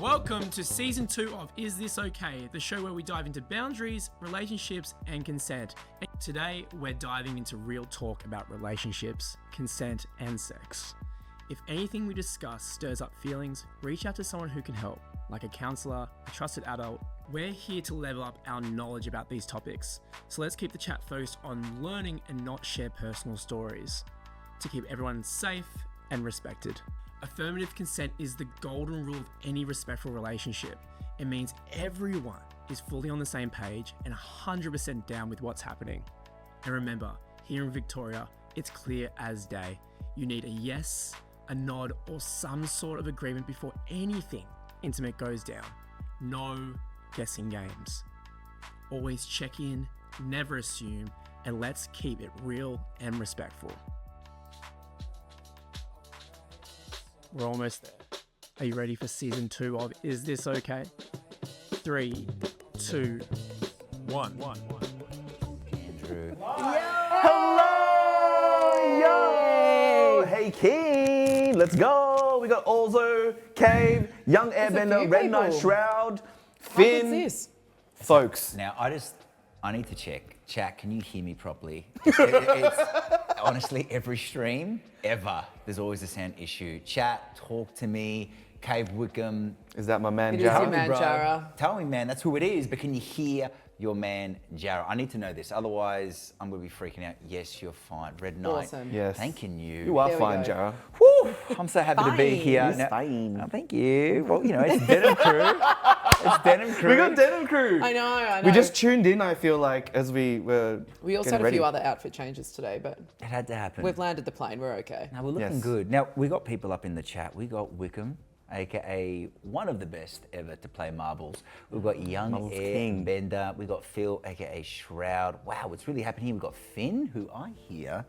Welcome to Season 2 of Is This Okay? The show where we dive into boundaries, relationships, and consent. And today, we're diving into real talk about relationships, consent, and sex. If anything we discuss stirs up feelings, reach out to someone who can help, like a counselor, a trusted adult. We're here to level up our knowledge about these topics. So let's keep the chat focused on learning and not share personal stories to keep everyone safe and respected. Affirmative consent is the golden rule of any respectful relationship. It means everyone is fully on the same page and 100% down with what's happening. And remember, here in Victoria, it's clear as day. You need a yes, a nod, or some sort of agreement before anything intimate goes down. No guessing games. Always check in, never assume, and let's keep it real and respectful. We're almost there. Are you ready for Season 2 of Is This Okay? 3, 2, 1. Andrew. Hello! Yo! Hey, Keen! Let's go! We got Orzo, Cave, Young Airbender, Red Knight Shroud, Finn. What's this? Folks. Now, I need to check. Chat, can you hear me properly? It's honestly, every stream, ever, there's always a sound issue. Chat, talk to me. Cave Wickham. Is that my man, It is Jara? your man, Jara. Tell me, man, that's who it is, but can you hear your man, Jara? I need to know this, otherwise I'm going to be freaking out. Yes, you're fine. Red Knight. Awesome. Yes. Thanking you. You are There we fine, go. Jara. Whew, I'm so happy to be here. He's fine. Oh, thank you. Well, you know, it's Denim Crew. It's Denim Crew. We got Denim Crew. I know. We just tuned in, I feel like, as we were We also getting had a ready. few other outfit changes today, but It had to happen. we've landed the plane. We're okay. Now, we're looking Yes. good. Now, we got people up in the chat. We got Wickham, aka one of the best ever to play marbles. We've got Young Marbles King. Airbender. We've got Phil, aka Shroud. Wow, what's really happening here? We've got Finn, who I hear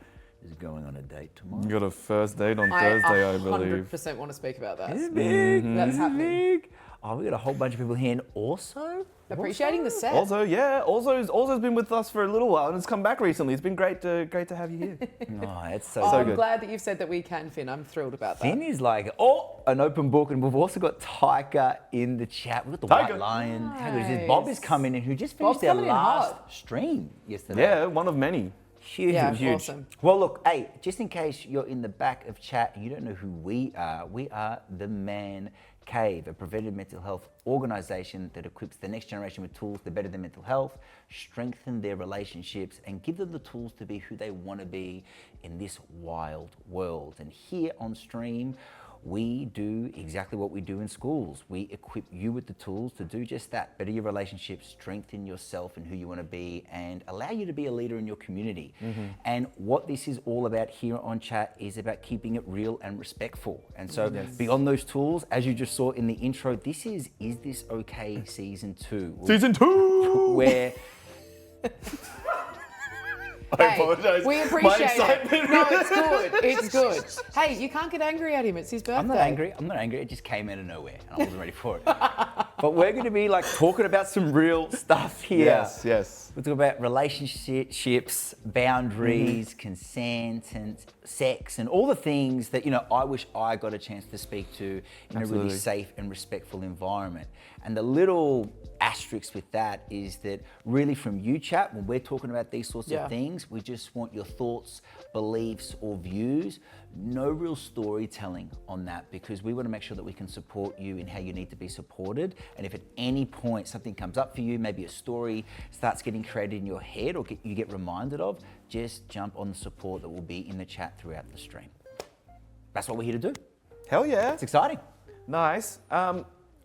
is going on a date tomorrow. You got a first date on Thursday, I believe. 100% want to speak about that. It's big. That's happening. Big. Oh, we got a whole bunch of people here, and also Appreciating the set. Also, yeah, Orzo's been with us for a little while and has come back recently. It's been great to have you here. Oh, it's so, Oh, so I'm good. glad that you've said that we can, Finn. I'm thrilled about that. Finn is like, an open book, and we've also got Tyker in the chat. We've got the Tyker. White Lion. How good is this? Nice. Bob is coming in, who just Bob's finished their coming in last hot. stream yesterday. Yeah, one of many. Huge. Yeah, huge. awesome. Well, look, hey, just in case you're in the back of chat and you don't know who we are the Man Cave, a preventive mental health organization that equips the next generation with tools to better their mental health, strengthen their relationships, and give them the tools to be who they want to be in this wild world. And here on stream, we do exactly what we do in schools. We equip you with the tools to do just that. Better your relationships, strengthen yourself and who you want to be, and allow you to be a leader in your community. And what this is all about here on chat is about keeping it real and respectful. And so beyond those tools, as you just saw in the intro, this is This Okay Season 2. Season 2! Where I Hey, apologize. we My appreciate excitement. it. No, it's good. It's good. Hey, you can't get angry at him. It's his birthday. I'm not angry. It just came out of nowhere and I wasn't ready for it. But we're going to be like talking about some real stuff here. Yes. We'll talk about relationships, boundaries, consent, and sex, and all the things that, I wish I got a chance to speak to in a really Absolutely. safe and respectful environment. And the little asterisk with that is that really from you, chat, when we're talking about these sorts Yeah. of things, we just want your thoughts, beliefs, or views. No real storytelling on that, because we want to make sure that we can support you in how you need to be supported. And if at any point something comes up for you, maybe a story starts getting created in your head or you get reminded of, just jump on the support that will be in the chat throughout the stream. That's what we're here to do. Hell yeah. It's exciting. Nice.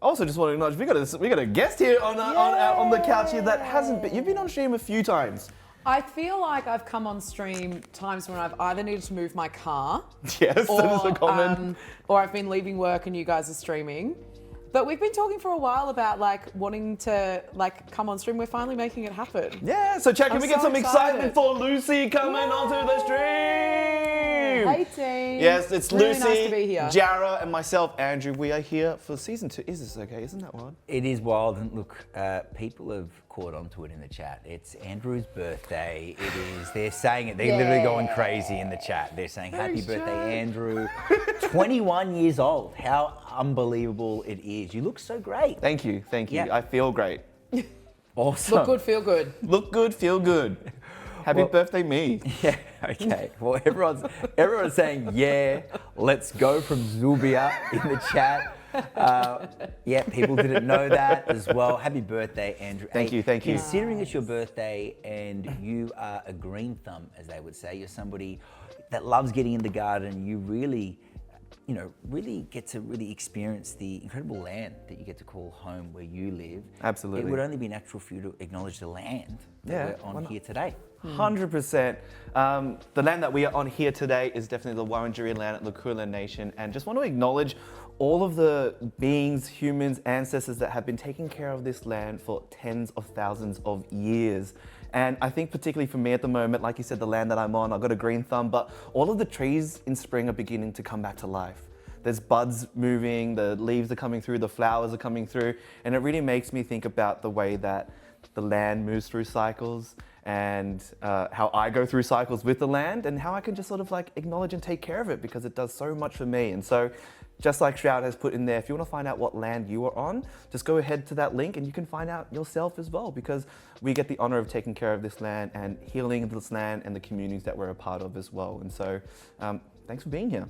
Also, just want to acknowledge we got a guest here on the couch here that hasn't been. You've been on stream a few times. I feel like I've come on stream times when I've either needed to move my car, Yes, that is a common. or I've been leaving work and you guys are streaming. But we've been talking for a while about wanting to come on stream. We're finally making it happen. Yeah. So, chat, can I'm we get so some excitement excited. for Lucy coming onto the stream? Hey team. Yes, it's really Lucy, nice to be here. Jara, and myself, Andrew. We are here for Season 2. Is this okay? Isn't that wild? It is wild, and look, people have caught onto it in the chat. It's Andrew's birthday. It is. They're saying it. They're literally going crazy in the chat. They're saying, "Happy Thanks, birthday, Jack." Andrew!" 21 years old. How unbelievable it is. You look so great. Thank you. Yeah. I feel great. Awesome. Look good, feel good. Look good, feel good. Happy birthday, me. Yeah, okay. Well, everyone's saying, yeah, let's go from Zubia in the chat. Yeah, people didn't know that as well. Happy birthday, Andrew. Thank you. Considering it's your birthday and you are a green thumb, as they would say, you're somebody that loves getting in the garden, you really get to really experience the incredible land that you get to call home where you live. Absolutely. It would only be natural for you to acknowledge the land that we're on here today. 100%. The land that we are on here today is definitely the Wurundjeri land at the Kulin Nation, and just want to acknowledge all of the beings, humans, ancestors that have been taking care of this land for tens of thousands of years. And I think particularly for me at the moment, like you said, the land that I'm on, I've got a green thumb, but all of the trees in spring are beginning to come back to life. There's buds moving, the leaves are coming through, the flowers are coming through, and it really makes me think about the way that the land moves through cycles, and how I go through cycles with the land, and how I can just sort of like acknowledge and take care of it because it does so much for me. And so, just like Shroud has put in there, if you want to find out what land you are on, just go ahead to that link and you can find out yourself as well, because we get the honor of taking care of this land and healing this land and the communities that we're a part of as well. And so, thanks for being here.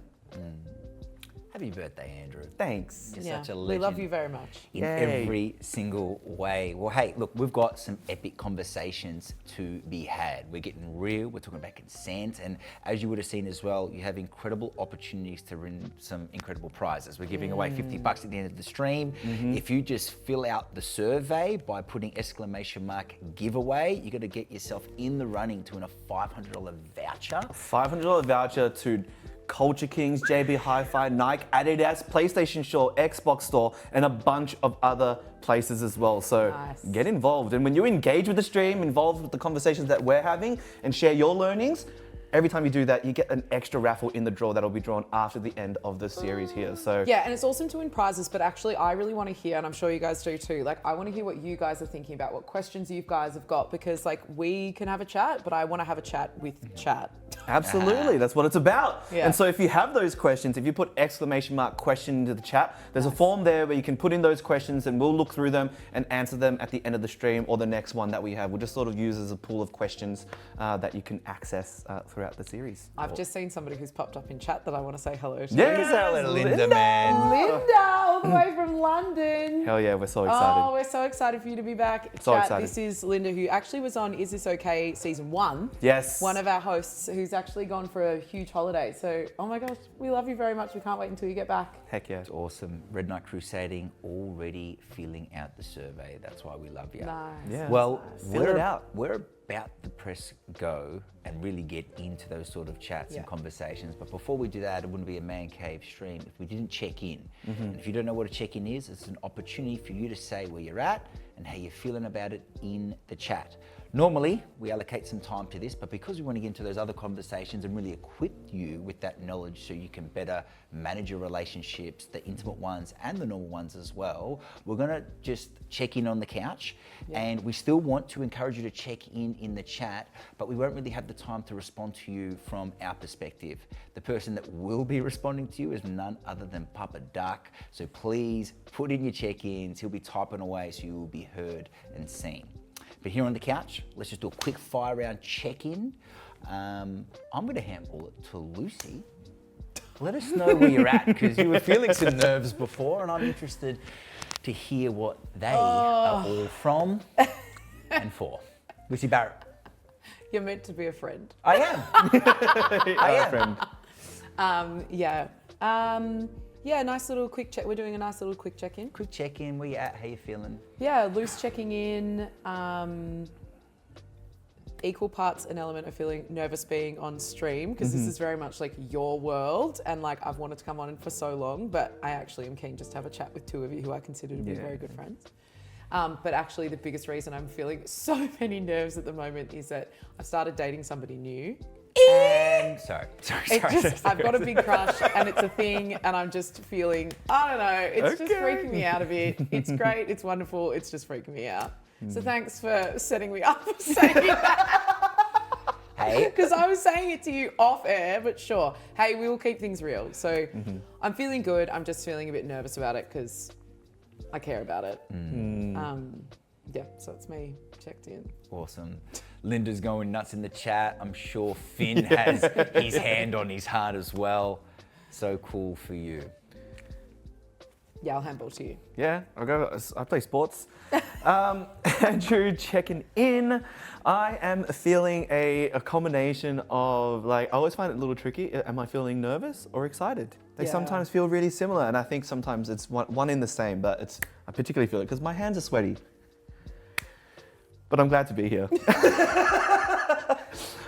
Happy birthday, Andrew. Thanks. You're Yeah, such a we legend. love you very much. In Yay. every single way. Well, hey, look, we've got some epic conversations to be had. We're getting real, we're talking about consent, and as you would have seen as well, you have incredible opportunities to win some incredible prizes. We're giving away $50 at the end of the stream. If you just fill out the survey by putting !giveaway, you're gonna get yourself in the running to win a $500 voucher. $500 voucher to Culture Kings, JB Hi-Fi, Nike, Adidas, PlayStation Store, Xbox Store, and a bunch of other places as well. So Nice. get involved. And when you engage with the stream, involved with the conversations that we're having, and share your learnings, every time you do that, you get an extra raffle in the draw that'll be drawn after the end of the series here. So Yeah, and it's awesome to win prizes, but actually I really want to hear, and I'm sure you guys do too, like I want to hear what you guys are thinking about, what questions you guys have got, because like we can have a chat, but I want to have a chat with chat. absolutely, that's what it's about. Yeah. And so if you have those questions, if you put !question into the chat, there's a form there where you can put in those questions and we'll look through them and answer them at the end of the stream or the next one that we have. We'll just sort of use as a pool of questions that you can access throughout the series. I've just seen somebody who's popped up in chat that I want to say hello to. Yes, Hello, little Linda, man. Linda, all the way from London. Hell yeah, we're so excited. Oh, we're so excited for you to be back. So Chat, excited. This is Linda, who actually was on Is This Okay season 1. Yes. One of our hosts who's actually gone for a huge holiday. So, oh my gosh, we love you very much. We can't wait until you get back. Heck yeah. It's awesome. Red Knight Crusading already filling out the survey. That's why we love you. Nice. Yeah. Well, Fill it out. We're about to press go and really get into those sort of chats and Yeah. conversations. But before we do that, it wouldn't be a Man Cave stream if we didn't check in. And if you don't know what a check-in is, it's an opportunity for you to say where you're at and how you're feeling about it in the chat. Normally, we allocate some time to this, but because we want to get into those other conversations and really equip you with that knowledge so you can better manage your relationships, the intimate ones and the normal ones as well, we're going to just check in on the couch. And we still want to encourage you to check in the chat, but we won't really have the time to respond to you from our perspective. The person that will be responding to you is none other than Papa Duck. So please put in your check-ins. He'll be typing away so you will be heard and seen. But here on the couch, let's just do a quick fire round check-in. I'm going to handball it to Lucy. Let us know where you're at, because you were feeling some nerves before, and I'm interested to hear what they are all from and for. Lucy Barrett. You're meant to be a friend. I am. I am. Yeah, nice little quick check. We're doing a nice little quick check-in. Quick check-in. Where you at? How you feeling? Yeah, loose checking in. Equal parts an element of feeling nervous being on stream, because this is very much like your world, and like I've wanted to come on for so long, but I actually am keen just to have a chat with two of you who I consider to be very good friends. But actually the biggest reason I'm feeling so many nerves at the moment is that I've started dating somebody new. And Sorry. I've got a big crush and it's a thing, and I'm just feeling, I don't know, it's just freaking me out a bit. It's great, it's wonderful, it's just freaking me out. So thanks for setting me up for saying that. Hey. Because I was saying it to you off air, but sure. Hey, we will keep things real. So I'm feeling good. I'm just feeling a bit nervous about it because I care about it. Yeah, so it's me checked in. Awesome. Linda's going nuts in the chat. I'm sure Finn has his hand on his heart as well. So cool for you. Yeah, I'll handball to you. Yeah, I play sports. Andrew checking in. I am feeling a combination of, like, I always find it a little tricky. Am I feeling nervous or excited? They sometimes feel really similar, and I think sometimes it's one in the same, but I particularly feel it because my hands are sweaty. But I'm glad to be here.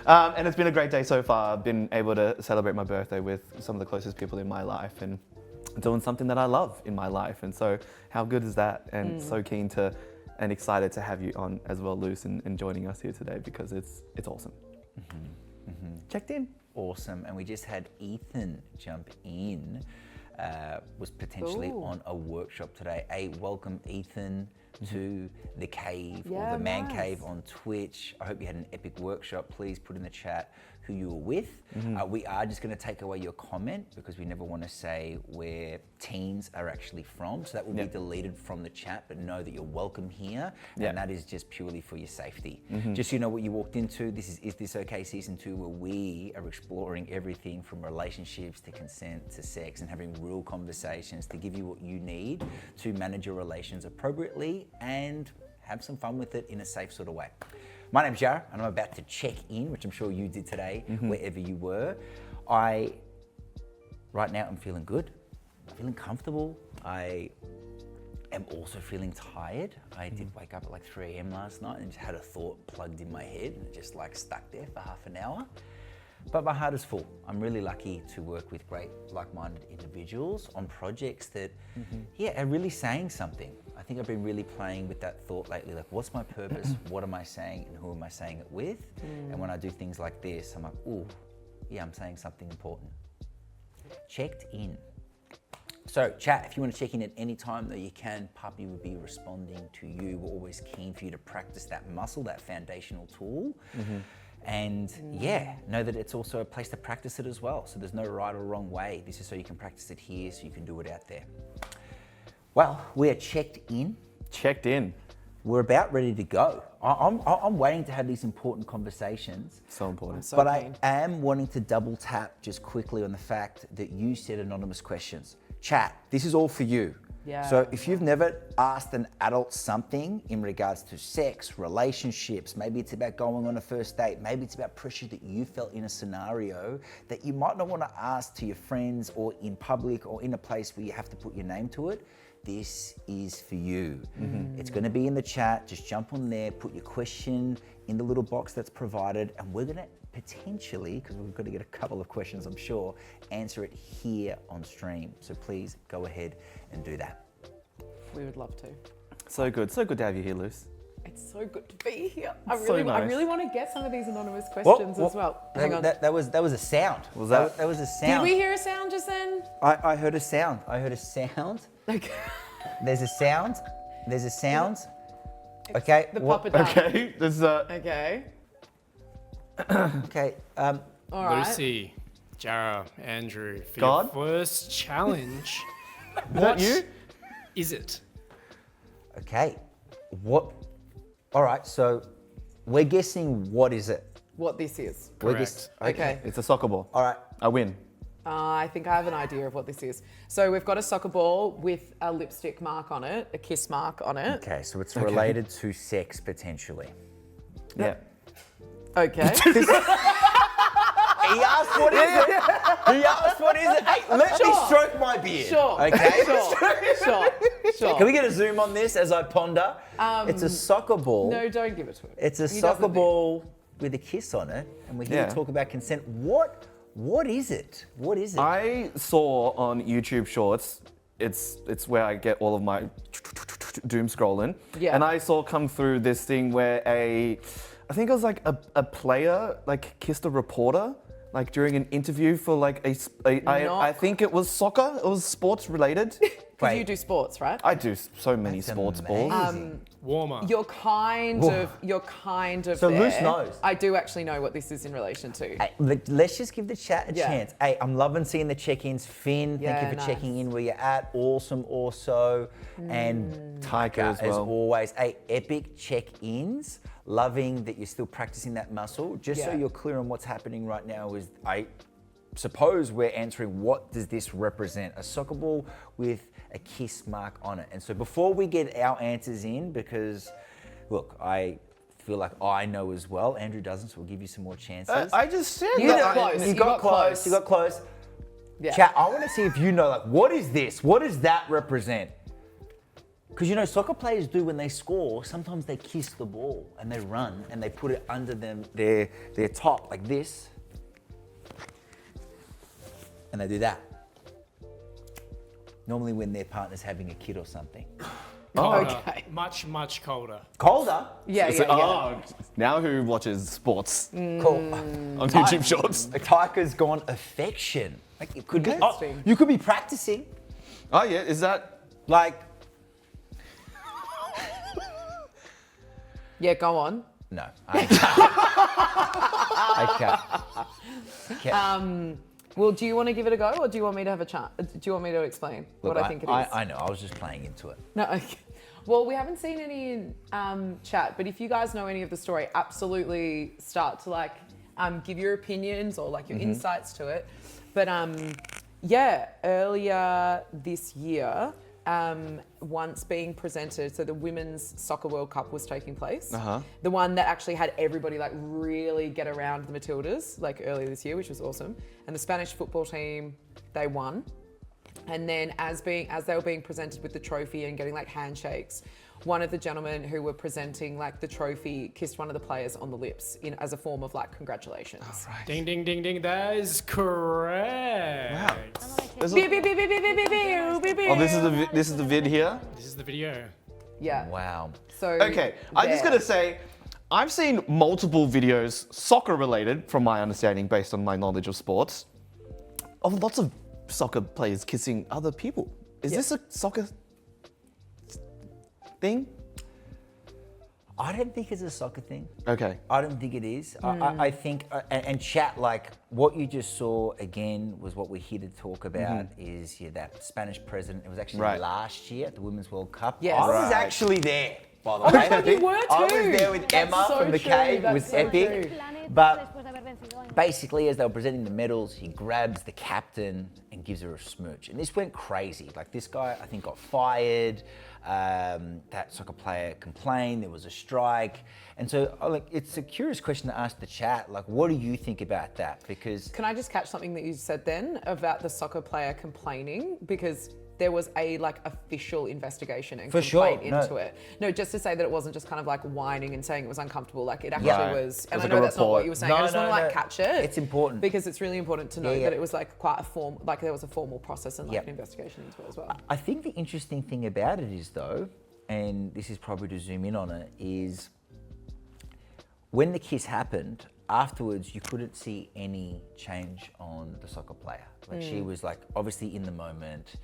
And it's been a great day so far. I've been able to celebrate my birthday with some of the closest people in my life and doing something that I love in my life. And so how good is that? And so keen to and excited to have you on as well, Luce, and joining us here today because it's awesome. Checked in. Awesome. And we just had Ethan jump in, was potentially on a workshop today. Welcome, Ethan, to the cave or the man cave on Twitch. I hope you had an epic workshop. Please put in the chat who you were with. We are just going to take away your comment because we never want to say where teams are actually from. So that will be deleted from the chat, but know that you're welcome here. And that is just purely for your safety. Just so you know what you walked into, this is This Okay Season 2, where we are exploring everything from relationships to consent to sex and having real conversations to give you what you need to manage your relations appropriately and have some fun with it in a safe sort of way. My name's Jara, and I'm about to check in, which I'm sure you did today, wherever you were. Right now I'm feeling good. I'm feeling comfortable. I am also feeling tired. I did wake up at like 3 a.m. last night and just had a thought plugged in my head and it just like stuck there for half an hour. But my heart is full. I'm really lucky to work with great like-minded individuals on projects that, are really saying something. I think I've been really playing with that thought lately, like what's my purpose? What am I saying and who am I saying it with? And when I do things like this, I'm like, ooh, yeah, I'm saying something important. Checked in. So chat, if you want to check in at any time that you can, Puppy will be responding to you. We're always keen for you to practice that muscle, that foundational tool. And know that it's also a place to practice it as well. So there's no right or wrong way. This is so you can practice it here, so you can do it out there. Well, we're checked in. Checked in. We're about ready to go. I'm waiting to have these important conversations. So important. But I am wanting to double tap just quickly on the fact that you said anonymous questions. Chat, this is all for you. So if you've never asked an adult something in regards to sex, relationships, maybe it's about going on a first date, maybe it's about pressure that you felt in a scenario that you might not want to ask to your friends or in public or in a place where you have to put your name to it, this is for you. It's going to be in the chat. Just jump on there, put your question in the little box that's provided, and we're going to potentially, because we've got to get a couple of questions, I'm sure, answer it here on stream. So please go ahead and do that. We would love to. So good to have you here, Luce. It's so good to be here. I So really nice. want to get some of these anonymous questions as well. Hang on. That was a sound. Was that? That was a sound. Did we hear a sound just then? I heard a sound. Okay. There's a sound. Okay. The puppet dog. Okay. There's Okay. Okay. All right. Lucy, Jara, Andrew, for God? your first challenge, Is that you? is it? Okay. What? All right. So we're guessing what is it? What this is. We're Correct. Okay. It's a soccer ball. All right. I win. I think I have an idea of what this is. So we've got a soccer ball with a lipstick mark on it, a kiss mark on it. Okay. So it's related to sex potentially. Yeah. Okay. He asked what is it. Hey, let me stroke my beard. Sure. Okay. Sure. Can we get a zoom on this as I ponder? It's a soccer ball. No, don't give it to him. It's a He soccer doesn't ball with a kiss on it, and we're here Yeah. to talk about consent. What is it? What is it? I saw on YouTube Shorts, it's where I get all of my doom scrolling. Yeah. And I saw come through this thing where I think it was like a player like kissed a reporter like during an interview for like I think it was soccer. It was sports related. Because you do sports, right? I do so many That's sports amazing. balls. Warmer. You're kind of So there. Luce knows. I do actually know what this is in relation to. Hey, let's just give the chat a Yeah. chance. Hey, I'm loving seeing the check-ins. Finn, Yeah, thank you for nice. checking in where you're at. Awesome also. And Taika, as well. as always. Hey, epic check-ins. Loving that you're still practicing that muscle. Just so Yeah. you're clear on what's happening right now is I suppose we're answering what does this represent? A soccer ball with a kiss mark on it. And so before we get our answers in, because look, I feel like I know as well. Andrew doesn't, so we'll give you some more chances. I just said You that. got close. You got close. You got close. Yeah. Chat, I want to see if you know, like, what is this? What does that represent? Because you know, soccer players do when they score, sometimes they kiss the ball and they run and they put it under them, their top, like this. And they do that. Normally when their partner's having a kid or something. Colder. Okay. Much, much colder. Colder? Yeah, So- yeah, yeah. oh, now who watches sports Cool. on YouTube Shorts? Taika's gone affection. Like it could be, Interesting. you could be practicing. Oh yeah, is that? Like, Yeah, go on. no, I can't. I can't. Well, do you want to give it a go, or do you want me to have a chat? Do you want me to explain Look, what I think it is? I know, I was just playing into it. No, okay. Well, we haven't seen any chat, but if you guys know any of the story, absolutely start to like give your opinions or like your insights to it. But yeah, earlier this year, once being presented, so the Women's Soccer World Cup was taking place. The one that actually had everybody like really get around the Matildas, like earlier this year, which was awesome. And the Spanish football team, they won. And then as they were being presented with the trophy and getting like handshakes, one of the gentlemen who were presenting like the trophy kissed one of the players on the lips as a form of like congratulations. Ding, ding, ding, ding. That is correct. There's a- Beep, beep, beep, beep, beep, beep, beep, beep, beep. oh, this is the vid here. This is the video. Yeah. Wow. So Okay, I'm just there. gonna say, I've seen multiple videos, soccer related, from my understanding, based on my knowledge of sports, of lots of soccer players kissing other people. Is Yeah. this a soccer thing? I don't think it's a soccer thing. Okay. I don't think it is. I think, and chat, like what you just saw again was what we're here to talk about is that Spanish president. It was actually Right. last year at the Women's World Cup. Yes. I was Right. actually there, by the Oh my way. God, you were I too. was there with That's Emma so from the true, cave. It that's was so epic. true. But basically, as they were presenting the medals, he grabs the captain and gives her a smooch. And this went crazy. Like this guy, I think, got fired. That soccer player complained. There was a strike. And so, like, it's a curious question to ask the chat. Like, what do you think about that? Because Can I just catch something that you said then about the soccer player complaining? Because there was a like official investigation and For sure, complaint no. into it. No, just to say that it wasn't just kind of like whining and saying it was uncomfortable. Like it actually Yeah. was. And was I like know a that's not what report. you were saying. No, I just no, want to like no. catch it. It's important. because it's really important to know Yeah, yeah. that it was like quite a form. Like there was a formal process and like Yep. an investigation into it as well. I think the interesting thing about it is, though, and this is probably to zoom in on it, is when the kiss happened, afterwards you couldn't see any change on the soccer player. Like she was like obviously in the moment.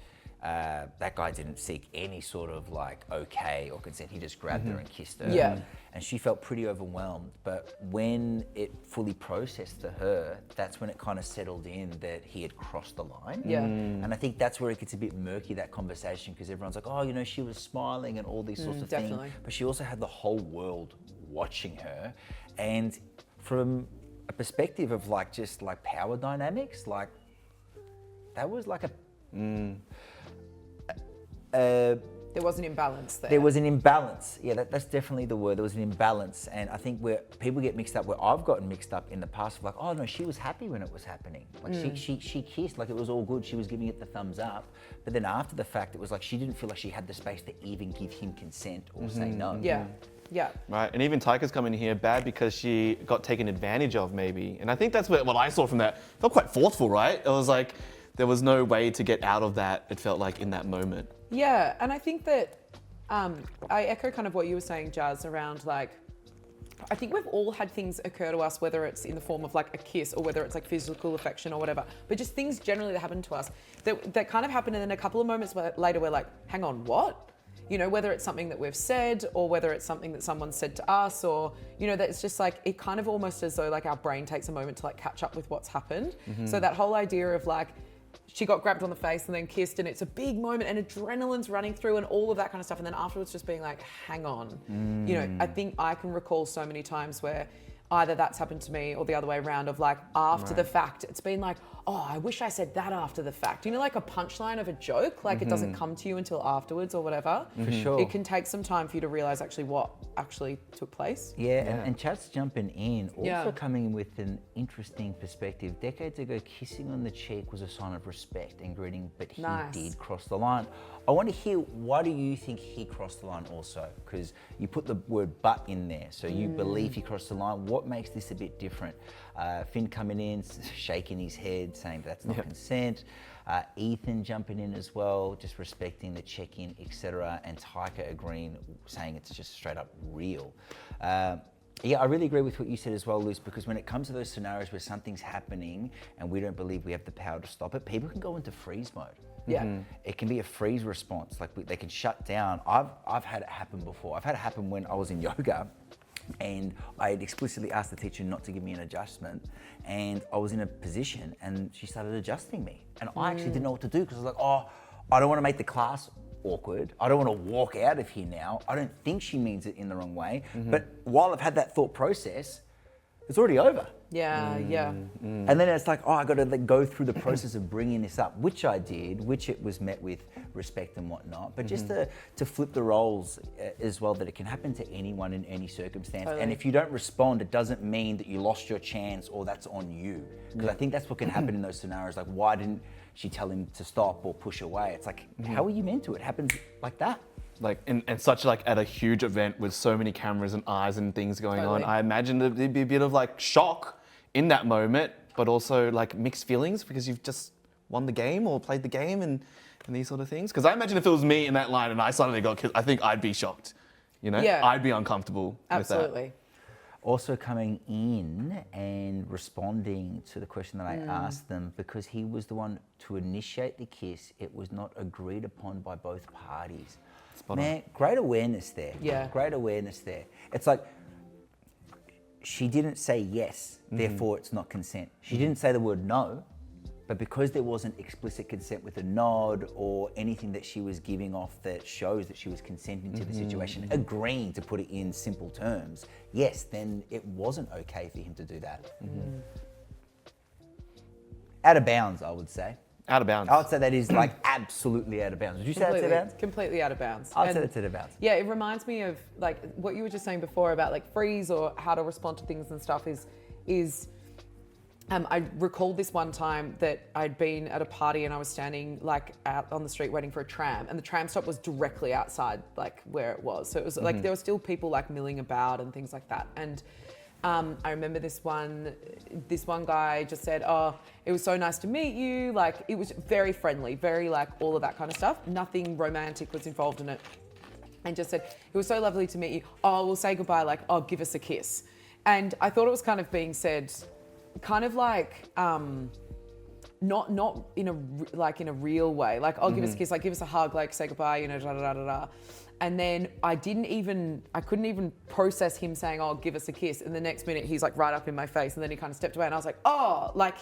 That guy didn't seek any sort of like okay or consent. He just grabbed her and kissed her. Yeah. And she felt pretty overwhelmed. But when it fully processed to her, that's when it kind of settled in that he had crossed the line. Yeah. And I think that's where it gets a bit murky, that conversation, because everyone's like, oh, you know, she was smiling and all these sorts of definitely. things. But she also had the whole world watching her. And from a perspective of like just like power dynamics, like that was like There was an imbalance there. there was an imbalance. Yeah, that's definitely the word. There was an imbalance. And I think where people get mixed up, where I've gotten mixed up in the past, of like, oh no, she was happy when it was happening. Like she kissed, like it was all good. She was giving it the thumbs up. But then after the fact, it was like she didn't feel like she had the space to even give him consent or say no. Yeah. Yeah. Right, and even Taika's come in here bad because she got taken advantage of, maybe. And I think that's what I saw from that. It felt quite forceful, right? It was like there was no way to get out of that, it felt like, in that moment. Yeah, and I think that I echo kind of what you were saying, Jazz, around like I think we've all had things occur to us, whether it's in the form of like a kiss or whether it's like physical affection or whatever, but just things generally that happen to us that kind of happen, and then a couple of moments later we're like, hang on, what? You know, whether it's something that we've said or whether it's something that someone said to us, or, you know, that it's just like, it kind of almost as though like our brain takes a moment to like catch up with what's happened. So that whole idea of like, she got grabbed on the face and then kissed, and it's a big moment and adrenaline's running through and all of that kind of stuff. And then afterwards just being like, hang on. You know, I think I can recall so many times where either that's happened to me or the other way around, of like after the fact, it's been like, oh, I wish I said that after the fact. You know, like a punchline of a joke, like it doesn't come to you until afterwards or whatever. For sure. It can take some time for you to realize actually what actually took place. Yeah, and Chad's jumping in, also Yeah. coming in with an interesting perspective. Decades ago, kissing on the cheek was a sign of respect and greeting, but he Nice. did cross the line. I want to hear, why do you think he crossed the line also? Because you put the word but in there, so you believe he crossed the line. What makes this a bit different? Finn coming in, shaking his head, saying that's not consent. Ethan jumping in as well, just respecting the check-in, etc. And Tyker agreeing, saying it's just straight up real. Yeah, I really agree with what you said as well, Luce, because when it comes to those scenarios where something's happening and we don't believe we have the power to stop it, people can go into freeze mode. Yeah. It can be a freeze response, like they can shut down. I've had it happen before. I've had it happen when I was in yoga, and I had explicitly asked the teacher not to give me an adjustment, and I was in a position and she started adjusting me, and I actually didn't know what to do, because I was like, oh, I don't want to make the class awkward. I don't want to walk out of here now. I don't think she means it in the wrong way. But while I've had that thought process, it's already over. Yeah, yeah. And then it's like, oh, I got to go through the process of bringing this up, which I did, which it was met with respect and whatnot. But just to flip the roles as well, that it can happen to anyone in any circumstance. Totally. And if you don't respond, it doesn't mean that you lost your chance or that's on you. Because I think that's what can happen in those scenarios. Like, why didn't she tell him to stop or push away? It's like, how are you meant to? It happens like that. Like, and such like at a huge event with so many cameras and eyes and things going Totally. on, I imagine there'd be a bit of like shock in that moment, but also like mixed feelings because you've just won the game or played the game and these sort of things. Because I imagine if it was me in that line and I suddenly got kissed, I think I'd be shocked. You know, Yeah. I'd be uncomfortable Absolutely. with Also coming in and responding to the question that I asked them, because he was the one to initiate the kiss, it was not agreed upon by both parties. Man, great awareness there. Yeah. Great awareness there. It's like, she didn't say yes, therefore it's not consent. She didn't say the word no, but because there wasn't explicit consent with a nod or anything that she was giving off that shows that she was consenting to the situation, agreeing to put it in simple terms, yes, then it wasn't okay for him to do that. Out of bounds, I would say. Out of bounds. I would say that is like absolutely out of bounds. Would you say that's out of bounds? Completely out of bounds. I'd say And that's out of bounds. yeah, it reminds me of like what you were just saying before about like freeze or how to respond to things and stuff is I recalled this one time that I'd been at a party and I was standing like out on the street waiting for a tram, and the tram stop was directly outside like where it was. So it was like there were still people like milling about and things like that. And I remember this one guy just said, oh, it was so nice to meet you. Like, it was very friendly, very like all of that kind of stuff. Nothing romantic was involved in it. And just said, it was so lovely to meet you. Oh, we'll say goodbye. Like, oh, give us a kiss. And I thought it was kind of being said, kind of like, not in a real way. Like, oh, give us a kiss, like give us a hug, like say goodbye, you know, da da da da da. And then I couldn't even process him saying, oh, give us a kiss. And the next minute he's like right up in my face, and then he kind of stepped away and I was like, oh, like,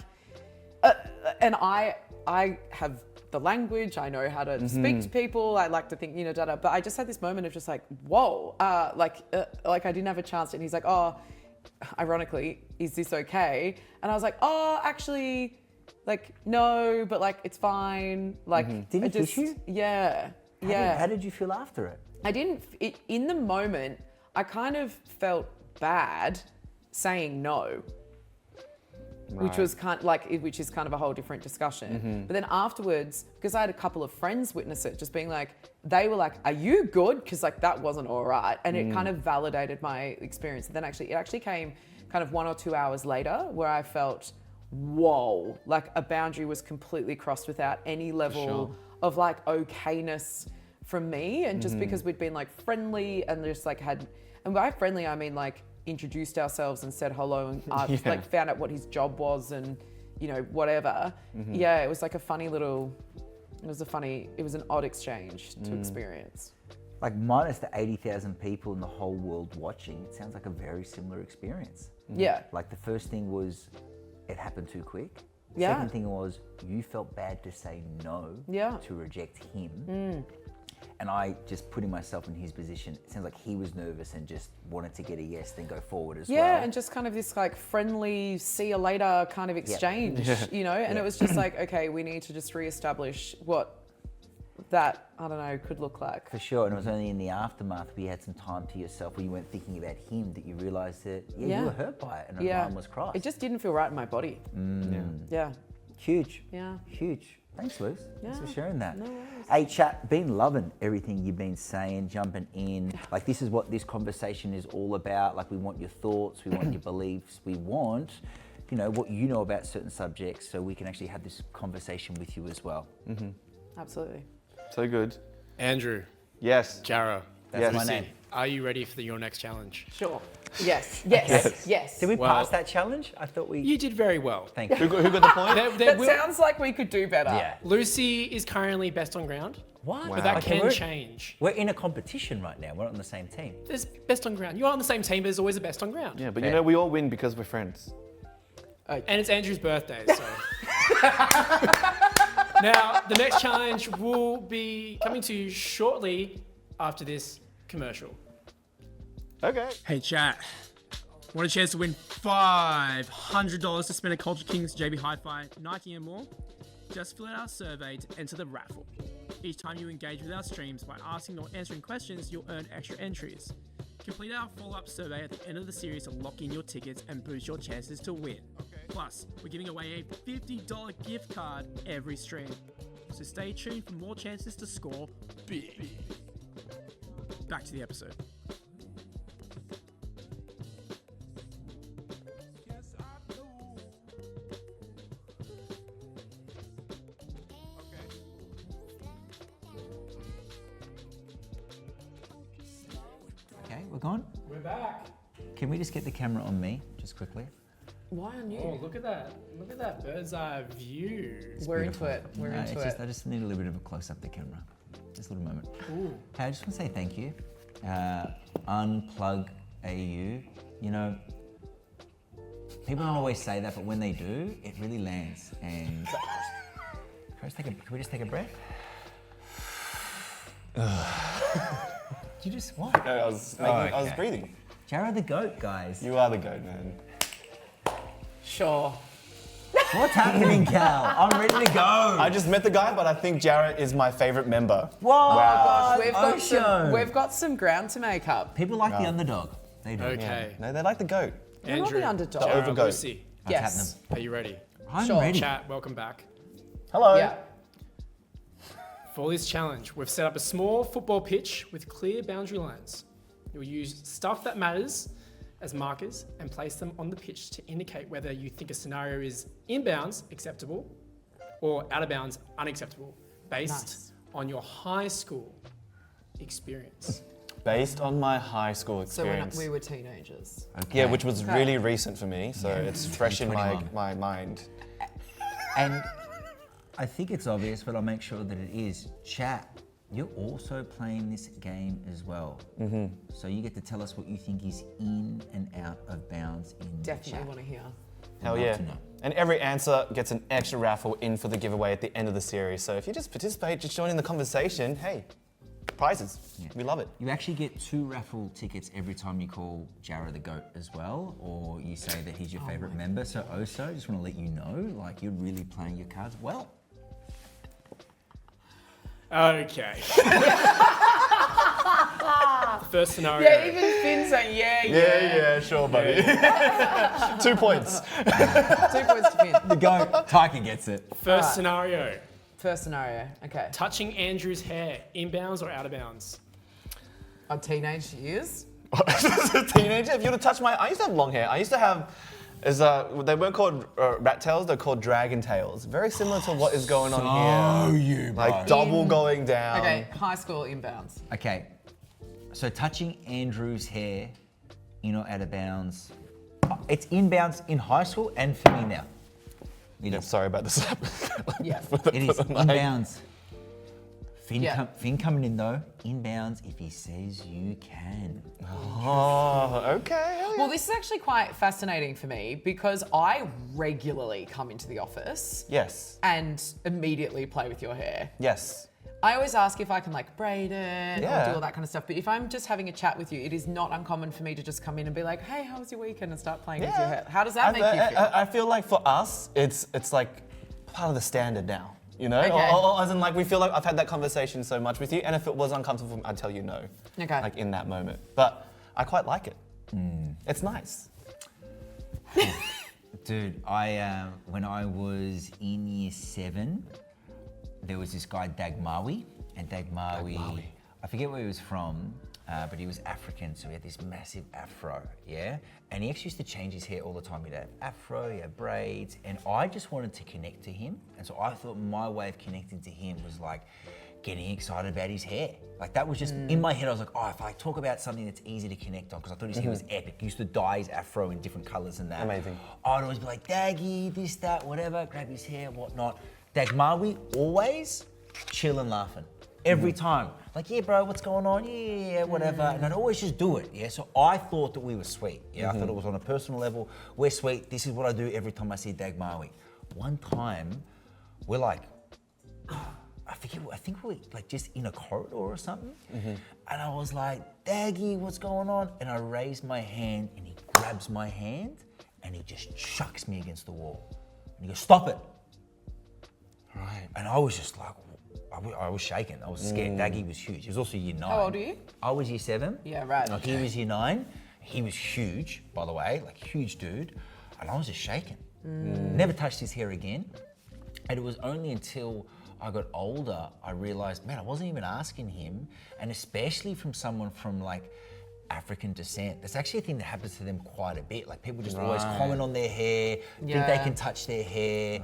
and I have the language, I know how to speak to people, I like to think, you know, but I just had this moment of just like, whoa, like I didn't have a chance. And he's like, oh, ironically, is this okay? And I was like, oh, actually, like, no, but like, it's fine. Like, Did he kiss you? Yeah. How did you feel after it? I didn't, in the moment, I kind of felt bad saying no, which was which is kind of a whole different discussion. But then afterwards, because I had a couple of friends witness it, just being like, they were like, are you good? Because like, that wasn't all right. And it kind of validated my experience. And then it actually came kind of 1 or 2 hours later where I felt, whoa, like a boundary was completely crossed without any level of like okayness from me. And just because we'd been like friendly and just like and by friendly I mean like introduced ourselves and said hello and like found out what his job was and, you know, whatever. Yeah, it was like a funny little, it was an odd exchange to experience. Like minus the 80,000 people in the whole world watching, it sounds like a very similar experience. Yeah. Like the first thing was, it happened too quick. Yeah. Second thing was, you felt bad to say no, to reject him. And I just putting myself in his position, it sounds like he was nervous and just wanted to get a yes, then go forward as well. Yeah, and just kind of this like friendly, see you later kind of exchange, you know? And it was just like, okay, we need to just reestablish what that, I don't know, could look like. For sure, and it was only in the aftermath where you had some time to yourself where you weren't thinking about him that you realised that, you were hurt by it and a line was crossed. It just didn't feel right in my body. Yeah. Huge. Yeah. Huge. Thanks, Luz. Thanks for Yeah. sharing that. No worries. Hey, chat, been loving everything you've been saying, jumping in. Like, this is what this conversation is all about. Like, we want your thoughts, we want your beliefs, we want, you know, what you know about certain subjects so we can actually have this conversation with you as well. Absolutely. So good. Andrew, Yes. Jara, That's my Lucy, name. are you ready for your next challenge? Sure. Yes. Yes. Did we Well- pass that challenge? I thought we... You did very well. Thank you. Who got the point? There That sounds like we could do better. Yeah. Lucy is currently best on ground, What? but that Okay, can change. We're in a competition right now. We're not on the same team. There's best on ground. You're on the same team, but there's always a best on ground. Yeah, but you know, we all win because we're friends. And it's Andrew's birthday, so. Now, the next challenge will be coming to you shortly after this commercial. Okay. Hey, chat. Want a chance to win $500 to spend at Culture Kings, JB Hi-Fi, Nike and more? Just fill out our survey to enter the raffle. Each time you engage with our streams by asking or answering questions, you'll earn extra entries. Complete our follow-up survey at the end of the series to lock in your tickets and boost your chances to win. Plus, we're giving away a $50 gift card every stream. So stay tuned for more chances to score big. Back to the episode. Okay, we're gone. We're back. Can we just get the camera on me, just quickly? Why on you? Oh, look at that. Look at that bird's eye view. We're into it. We're No, into it's it. just, I just need a little bit of a close up the camera. Just a little moment. Ooh. Hey, I just want to say thank you. Unplug AU. You know, people don't always say that, but when they do, it really lands. And can we just take a breath? You just what? No, I was okay. breathing. Jara the goat, guys. You are the goat, man. Sure. What's happening, Cal? I'm ready to go. I just met the guy, but I think Jarrett is my favorite member. Whoa! Gosh, Osho. we've got some ground to make up. People like the underdog. They do. Okay. No, they like the goat. You're not the underdog. The overgoat. Lucy, I've Yes. had them. are you ready? I'm Sure. ready. Chat, welcome back. Hello. Yeah. For this challenge, we've set up a small football pitch with clear boundary lines. You'll use stuff that matters as markers and place them on the pitch to indicate whether you think a scenario is inbounds acceptable or out of bounds unacceptable based Nice. on your high school experience. Based on my high school So experience. we were teenagers. Okay. Yeah, which was Okay. really recent for me, so it's fresh in 21. my mind. And I think it's obvious, but I'll make sure that it is. Chat, you're also playing this game as well. Mm-hmm. So you get to tell us what you think is in and out of bounds in Definitely the chat. want to hear. Hell Love yeah. to know. And every answer gets an extra raffle in for the giveaway at the end of the series. So if you just participate, just join in the conversation, hey, prizes. Yeah. We love it. You actually get 2 raffle tickets every time you call Jara the goat as well, or you say that he's your favorite member. So Oso, just want to let you know, like you're really playing your cards well. Okay. First scenario. Yeah, even Finn's saying, yeah. sure, buddy. 2 points. 2 points to Finn. The goat, Tyker gets it. First Alright. scenario. First scenario. Okay. Touching Andrew's hair, inbounds or out of bounds? Our teenage years. As a teenager, if you were to touch I used to have long hair. I used to have, they weren't called rat tails, they're called dragon tails. Very similar to what is going on here. you, bro. Like double going down. Okay, high school inbounds. Okay, so touching Andrew's hair, in or out of bounds. It's inbounds in high school and for me now. Yeah, sorry about the slap. Yeah. It is inbounds. Finn, Yeah. Finn coming in though, inbounds if he says you can. Oh, okay. Hell yeah. Well, this is actually quite fascinating for me because I regularly come into the office Yes. and immediately play with your hair. Yes. I always ask if I can like braid it or Yeah. do all that kind of stuff. But if I'm just having a chat with you, it is not uncommon for me to just come in and be like, hey, how was your weekend? And start playing with your hair. How does that make you feel? I feel like for us, it's like part of the standard now. You know, Okay. or as in like we feel like I've had that conversation so much with you, and if it was uncomfortable, I'd tell you no. Okay. Like in that moment, but I quite like it. It's nice. Dude, when I was in year 7, there was this guy Dagmawi, and Dagmawi, I forget where he was from, but he was African, so he had this massive afro, yeah? And he actually used to change his hair all the time. He'd have afro, he had braids, and I just wanted to connect to him. And so I thought my way of connecting to him was like getting excited about his hair. Like that was just, in my head I was like, oh, if I talk about something that's easy to connect on, because I thought his hair was epic. He used to dye his afro in different colors and that. Amazing. I'd always be like, Daggy, this, that, whatever, grab his hair, whatnot. Dagmawi, always chill and laughing. Every time. Like, yeah, bro, what's going on? Yeah, whatever. And I'd always just do it, yeah? So I thought that we were sweet, yeah? I thought it was on a personal level. We're sweet. This is what I do every time I see Dagmawi. One time, we're like, I think we're like just in a corridor or something. And I was like, Daggy, what's going on? And I raised my hand and he grabs my hand and he just chucks me against the wall. And he goes, stop it. Right. And I was just like, I was shaking. I was scared. Daggy was huge. He was also year 9. How old are you? I was year 7. Yeah, right. He was year 9. He was huge, by the way, like huge dude. And I was just shaking. Never touched his hair again. And it was only until I got older, I realized, man, I wasn't even asking him. And especially from someone from like African descent, that's actually a thing that happens to them quite a bit. Like people just always comment on their hair, think they can touch their hair.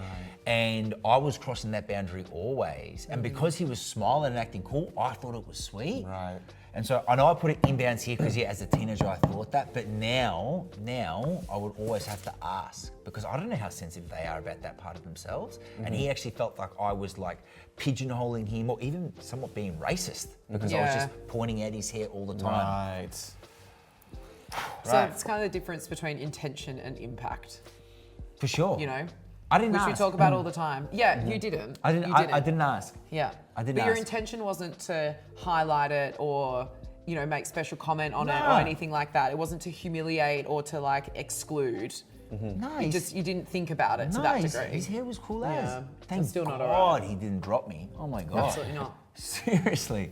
And I was crossing that boundary always. And because he was smiling and acting cool, I thought it was sweet. Right. And so I know I put it inbounds here because as a teenager I thought that, but now I would always have to ask because I don't know how sensitive they are about that part of themselves. And he actually felt like I was like pigeonholing him or even somewhat being racist because I was just pointing at his hair all the time. Right. So it's kind of the difference between intention and impact, For sure. you know? I didn't Which ask. we talk about all the time. Yeah, you didn't. I didn't. You I didn't ask. Yeah. I didn't But your ask. intention wasn't to highlight it or, you know, make special comment on it No. or anything like that. It wasn't to humiliate or to like exclude. No, You didn't think about it to that his degree. hair was cool as. Yeah, Thank it's still not God alright. he didn't drop me. Oh my God. Absolutely not. Seriously.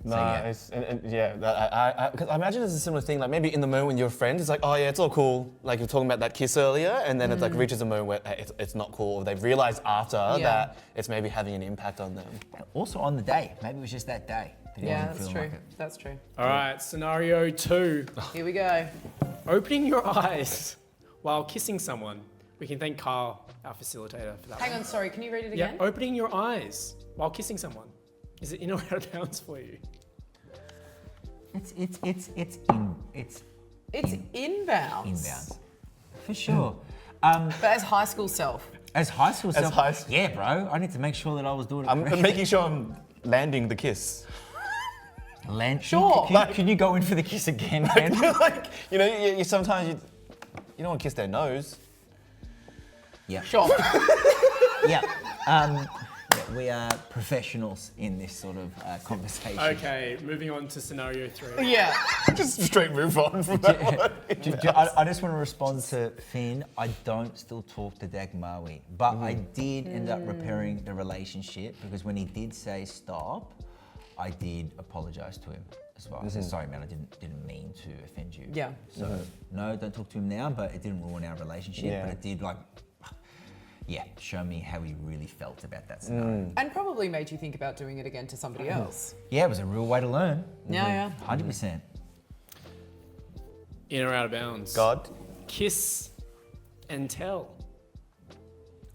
Nice. And yeah, because I imagine it's a similar thing. Like maybe in the moment when you're a friend, it's like, oh yeah, it's all cool. Like you're talking about that kiss earlier, and then it's like reaches a moment where hey, it's not cool. Or they realize after that it's maybe having an impact on them. Also on the day. Maybe it was just that day. That he Yeah, wasn't that's feeling true. like it. That's true. All right, scenario 2. Here we go. Opening your eyes while kissing someone. We can thank Kyle, our facilitator, for that. Hang on, sorry, can you read it Yeah, again? opening your eyes while kissing someone. Is it in or out of bounds for you? It's It's inbounds. inbounds. For sure. But as high school self. As high school self, high school- yeah, bro. I need to make sure that I was doing it I'm correctly. making sure I'm landing the kiss. Sure. Can you go in for the kiss again, man? Like you know, you sometimes you don't want to kiss their nose. Yeah. Sure. Yeah. We are professionals in this sort of conversation. Okay, moving on to scenario 3. Yeah. Just straight move on from that one. I just want to respond to Finn. I don't still talk to Dagmawi, but I did end up repairing the relationship because when he did say stop, I did apologise to him as well. I said, sorry, man, I didn't mean to offend you. Yeah. So no, don't talk to him now, but it didn't ruin our relationship. Yeah. But it did show me how he really felt about that scenario. And probably made you think about doing it again to somebody else. Yeah, it was a real way to learn. Yeah. 100%. In or out of bounds? God. Kiss and tell.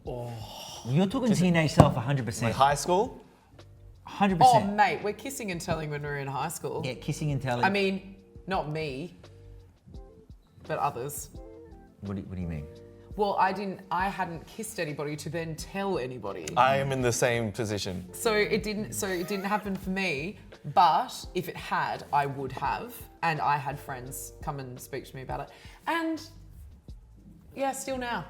You're talking teenage self 100%. Like high school. 100%. Oh, mate, we're kissing and telling when we're in high school. Yeah, kissing and telling. I mean, not me. but others. What do you mean? Well, I hadn't kissed anybody to then tell anybody. I am in the same position. So it didn't happen for me, but if it had, I would have. And I had friends come and speak to me about it. And yeah, still now.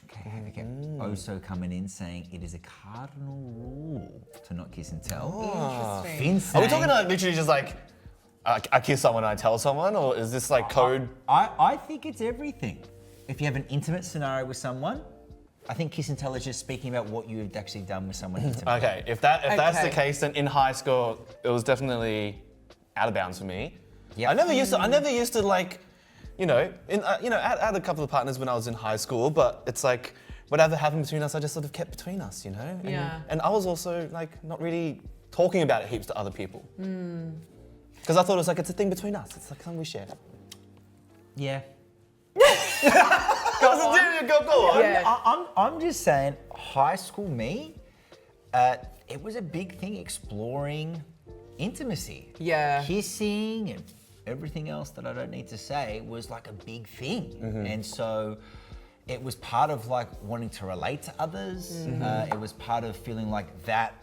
Okay. Oso coming in saying it is a cardinal rule to not kiss and tell. Interesting. Finn Are we saying, talking like literally just like I kiss someone and I tell someone, or is this like code? I think it's everything. If you have an intimate scenario with someone, I think kiss and tell is just speaking about what you've actually done with someone intimately. Okay, if that's the Okay. case, then in high school it was definitely out of bounds for me. Yep. I never used to like, I had a couple of partners when I was in high school, but it's like whatever happened between us, I just sort of kept between us, And, Yeah. and I was also like not really talking about it heaps to other people. Because I thought it was like it's a thing between us. It's like something we share. Yeah. Go on. Yeah. I'm just saying, high school me, it was a big thing exploring intimacy. Yeah. Kissing and everything else that I don't need to say was like a big thing. And so it was part of like wanting to relate to others. It was part of feeling like that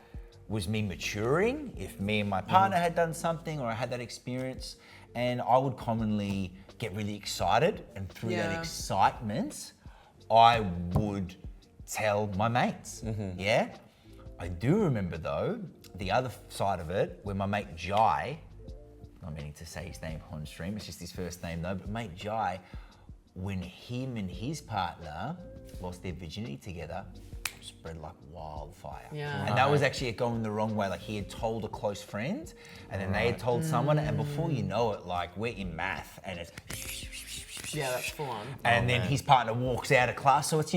was me maturing. If me and my partner had done something or I had that experience, and I would commonly get really excited, and through that Yeah. excitement, I would tell my mates. Yeah. I do remember though, the other side of it, where my mate Jai, not meaning to say his name on stream, it's just his first name though, but mate Jai, when him and his partner lost their virginity together, spread like wildfire. Yeah. And that was actually it going the wrong way. Like he had told a close friend, and then they had told someone, and before you know it, like we're in math, and it's Yeah, that's full on. and then his partner walks out of class. So it's,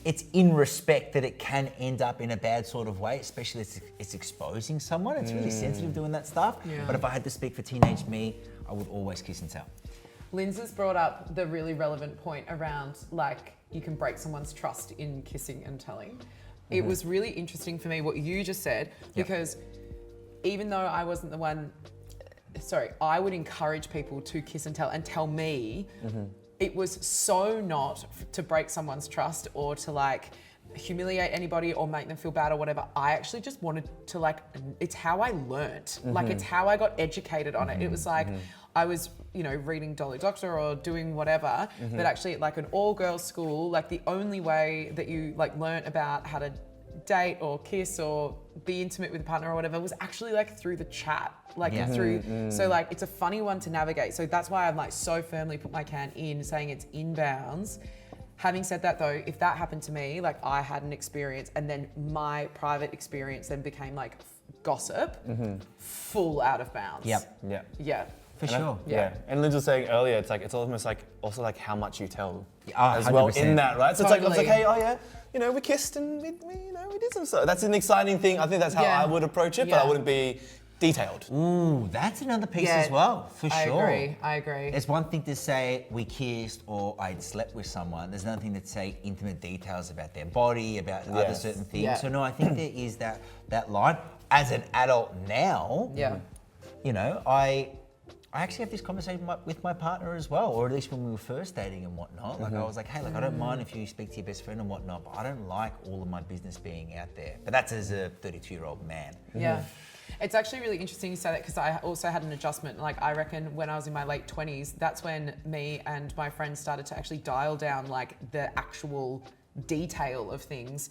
it's in respect that it can end up in a bad sort of way, especially if it's exposing someone. It's really sensitive doing that stuff. Yeah. But if I had to speak for teenage me, I would always kiss and tell. Lindsay's brought up the really relevant point around like you can break someone's trust in kissing and telling. It was really interesting for me what you just said, because even though I wasn't the one, I would encourage people to kiss and tell me. It was so not to break someone's trust or to like humiliate anybody or make them feel bad or whatever. I actually just wanted to like, it's how I learnt. Like it's how I got educated on it. It was like, I was, reading Dolly Doctor or doing whatever, but actually like an all-girls school, like the only way that you like learnt about how to date or kiss or be intimate with a partner or whatever was actually like through the chat, like through, so like it's a funny one to navigate. So that's why I've like so firmly put my can in saying it's inbounds. Having said that though, if that happened to me, like I had an experience and then my private experience then became like gossip, full out of bounds. Yeah. Yeah. For sure. Yeah. And Liz was saying earlier, it's like it's almost like also like how much you tell Ah, as well 100%. in that, right? So Totally. it's like, hey, oh yeah, we kissed and we did some stuff. That's an exciting thing. I think that's how Yeah. I would approach it, but Yeah. I wouldn't be detailed. Ooh, that's another piece as well, for sure. I agree. It's one thing to say we kissed or I'd slept with someone. There's another thing to say intimate details about their body, about other Yes. certain things. Yeah. So no, I think there is that line. As an adult now, I actually have this conversation with my partner as well, or at least when we were first dating and whatnot. Like I was like, hey, I don't mind if you speak to your best friend and whatnot, but I don't like all of my business being out there. But that's as a 32-year-old man. Yeah. It's actually really interesting you say that because I also had an adjustment. Like I reckon when I was in my late 20s, that's when me and my friends started to actually dial down like the actual detail of things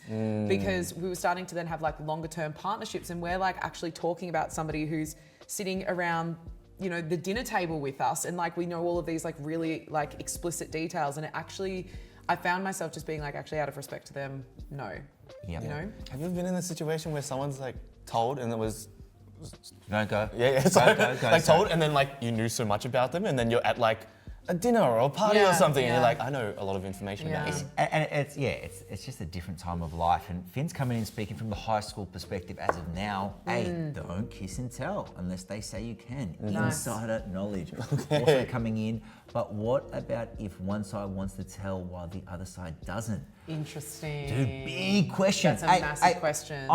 because we were starting to then have like longer term partnerships and we're like actually talking about somebody who's sitting around the dinner table with us and like we know all of these like really like explicit details and it actually I found myself just being like actually out of respect to them, no. Yeah. Have you ever been in a situation where someone's like told and it was Go. yeah, sorry. Go, like sorry. told and then like you knew so much about them and then you're at like a dinner or a party or something and you're like, I know a lot of information about Yeah. this. And it's just a different time of life. And Finn's coming in speaking from the high school perspective as of now. Hey, don't kiss and tell unless they say you can. Nice. Insider knowledge. Also coming in. But what about if one side wants to tell while the other side doesn't? Interesting. Dude, big question. That's a massive question.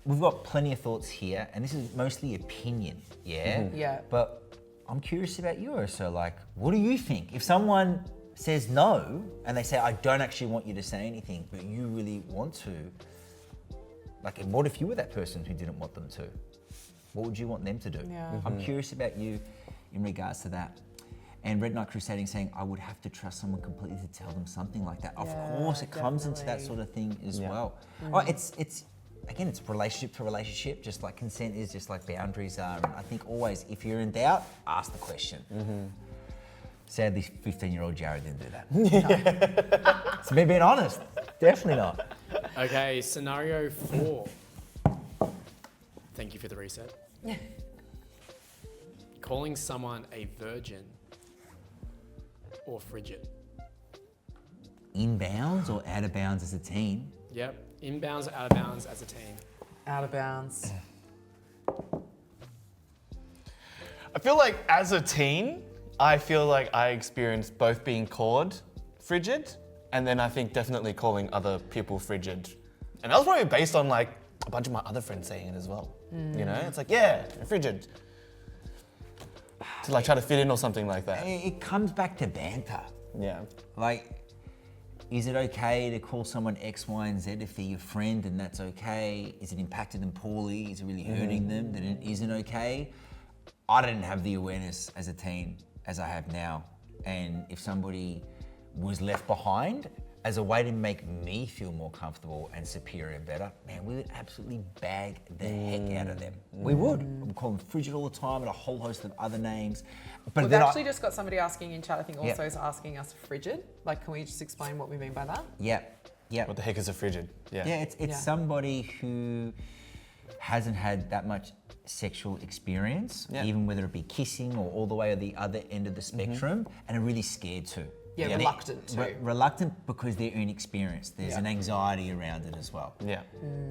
We've got plenty of thoughts here, and this is mostly opinion, yeah? Yeah. But I'm curious about you. So like, what do you think? If someone says no and they say, I don't actually want you to say anything, but you really want to, like, and what if you were that person who didn't want them to? What would you want them to do? Yeah. I'm curious about you in regards to that. And Red Knight Crusading saying, I would have to trust someone completely to tell them something like that. Of course, it comes into that sort of thing as well. Oh, it's again, it's relationship to relationship, just like consent is, just like boundaries are. And I think always, if you're in doubt, ask the question. Sadly, 15-year-old Jared didn't do that. It's me being honest. Definitely not. Okay, scenario 4. Thank you for the reset. Calling someone a virgin or frigid. In bounds or out of bounds as a teen? Yep, inbounds or out of bounds as a teen. Out of bounds. I feel like as a teen, I feel like I experienced both being called frigid, and then I think definitely calling other people frigid. And that was probably based on like a bunch of my other friends saying it as well. You know, it's like, yeah, you're frigid. To like try to fit in or something like that. It comes back to banter. Yeah. Like, is it okay to call someone X, Y, and Z if they're your friend and that's okay? Is it impacted them poorly? Is it really hurting them that it isn't okay? I didn't have the awareness as a teen as I have now. And if somebody was left behind as a way to make me feel more comfortable and superior and better, man, we would absolutely bag the heck out of them. We would. We'd call them frigid all the time and a whole host of other names. But We've then actually just got somebody asking in chat, I think Yep. also is asking us frigid. Like, can we just explain what we mean by that? Yeah. What the heck is a frigid? Yeah, it's Yeah. somebody who hasn't had that much sexual experience, even whether it be kissing or all the way at the other end of the spectrum, and are really scared to. Yeah, They're reluctant to. Reluctant because they're inexperienced. There's an anxiety around it as well. Yeah.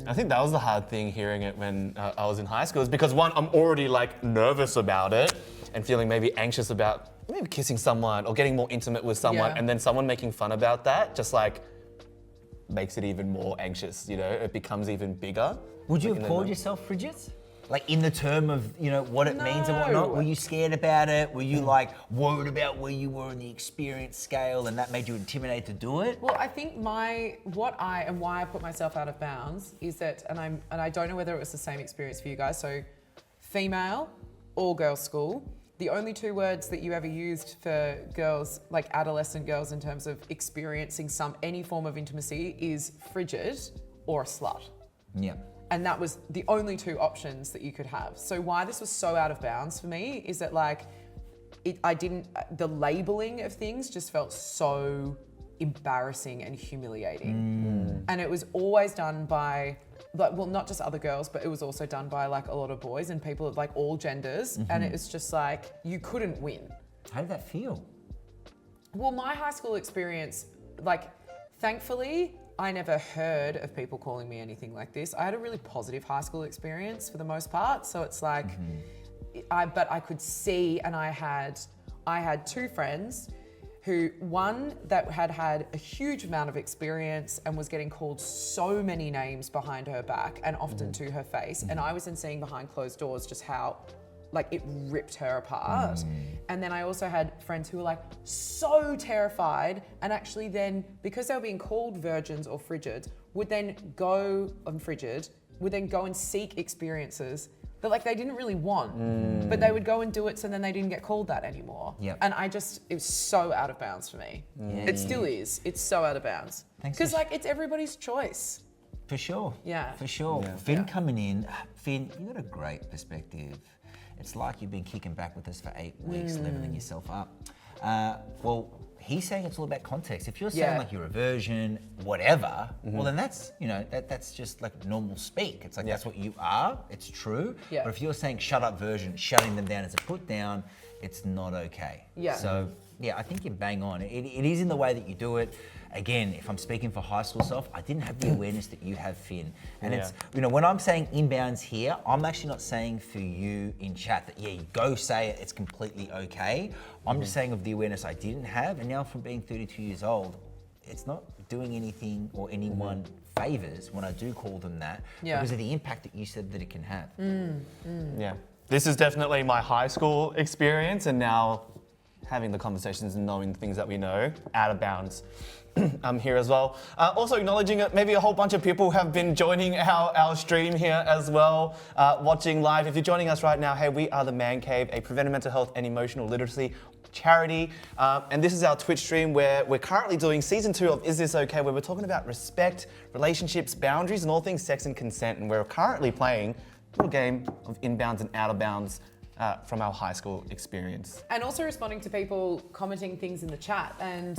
I think that was the hard thing hearing it when I was in high school, is because one, I'm already like nervous about it and feeling maybe anxious about maybe kissing someone or getting more intimate with someone, Yeah. and then someone making fun about that just like makes it even more anxious, you know? It becomes even bigger. Would you Like, have in the called mo- yourself frigid? Like in the term of, you know, what it means and whatnot? No. Were you scared about it? Were you like worried about where you were in the experience scale and that made you intimidated to do it? Well, I think why I put myself out of bounds is that, and I don't know whether it was the same experience for you guys. So, female, all girls school. The only two words that you ever used for girls, like adolescent girls, in terms of experiencing any form of intimacy, is frigid or a slut. Yeah. And that was the only two options that you could have. So why this was so out of bounds for me is that like, the labeling of things just felt so embarrassing and humiliating. And it was always done by, like, well, not just other girls, but it was also done by like a lot of boys and people of like all genders. And it was just like, you couldn't win. How did that feel? Well, my high school experience, like, thankfully, I never heard of people calling me anything like this. I had a really positive high school experience for the most part. So it's like, but I could see, and I had two friends who, one that had a huge amount of experience and was getting called so many names behind her back and often to her face. And I was then seeing behind closed doors just how, like, it ripped her apart. And then I also had friends who were like so terrified, and actually then, because they were being called virgins or frigid, would then go and seek experiences that like they didn't really want, but they would go and do it so then they didn't get called that anymore. Yep. And it was so out of bounds for me. It still is. It's so out of bounds. Thanks Because for like it's everybody's choice. For sure. Yeah. For sure. Finn coming in, Finn, you got a great perspective. It's like you've been kicking back with us for 8 weeks, leveling yourself up. Well, he's saying it's all about context. If you're saying like you're a virgin, whatever, well then that's, you know, that's just like normal speak. It's like that's what you are, it's true. Yeah. But if you're saying shut up virgin, shutting them down as a put down, it's not okay. Yeah. So yeah, I think you're bang on. It is in the way that you do it. Again, if I'm speaking for high school self, I didn't have the awareness that you have, Finn. And it's, you know, when I'm saying inbounds here, I'm actually not saying for you in chat that, you go say it, it's completely okay. I'm just saying of the awareness I didn't have, and now from being 32 years old, it's not doing anything or anyone favors when I do call them that because of the impact that you said that it can have. Yeah. this is definitely my high school experience, and now having the conversations and knowing things that we know out of bounds. Here as well. Also acknowledging that maybe a whole bunch of people have been joining our stream here as well, watching live. If you're joining us right now, hey, we are the Man Cave, a preventive mental health and emotional literacy charity. And this is our Twitch stream where we're currently doing season 2 of Is This Okay? Where we're talking about respect, relationships, boundaries, and all things sex and consent. And we're currently playing a little game of inbounds and out of bounds from our high school experience. And also responding to people commenting things in the chat. And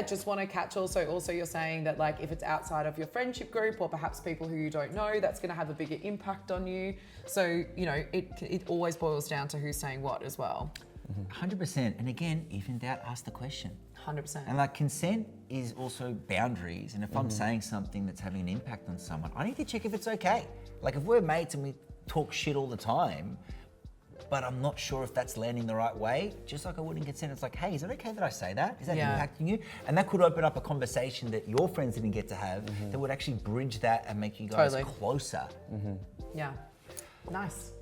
just want to catch also you're saying that like if it's outside of your friendship group or perhaps people who you don't know, that's going to have a bigger impact on you. So, you know, it always boils down to who's saying what as well. 100%. And again, if in doubt, ask the question. 100%. And like consent is also boundaries. And if I'm saying something that's having an impact on someone, I need to check if it's okay. Like if we're mates and we talk shit all the time, but I'm not sure if that's landing the right way, just like I would in consent, it's like, hey, is it okay that I say that? Is that impacting you? And that could open up a conversation that your friends didn't get to have that would actually bridge that and make you guys closer. Yeah. Nice.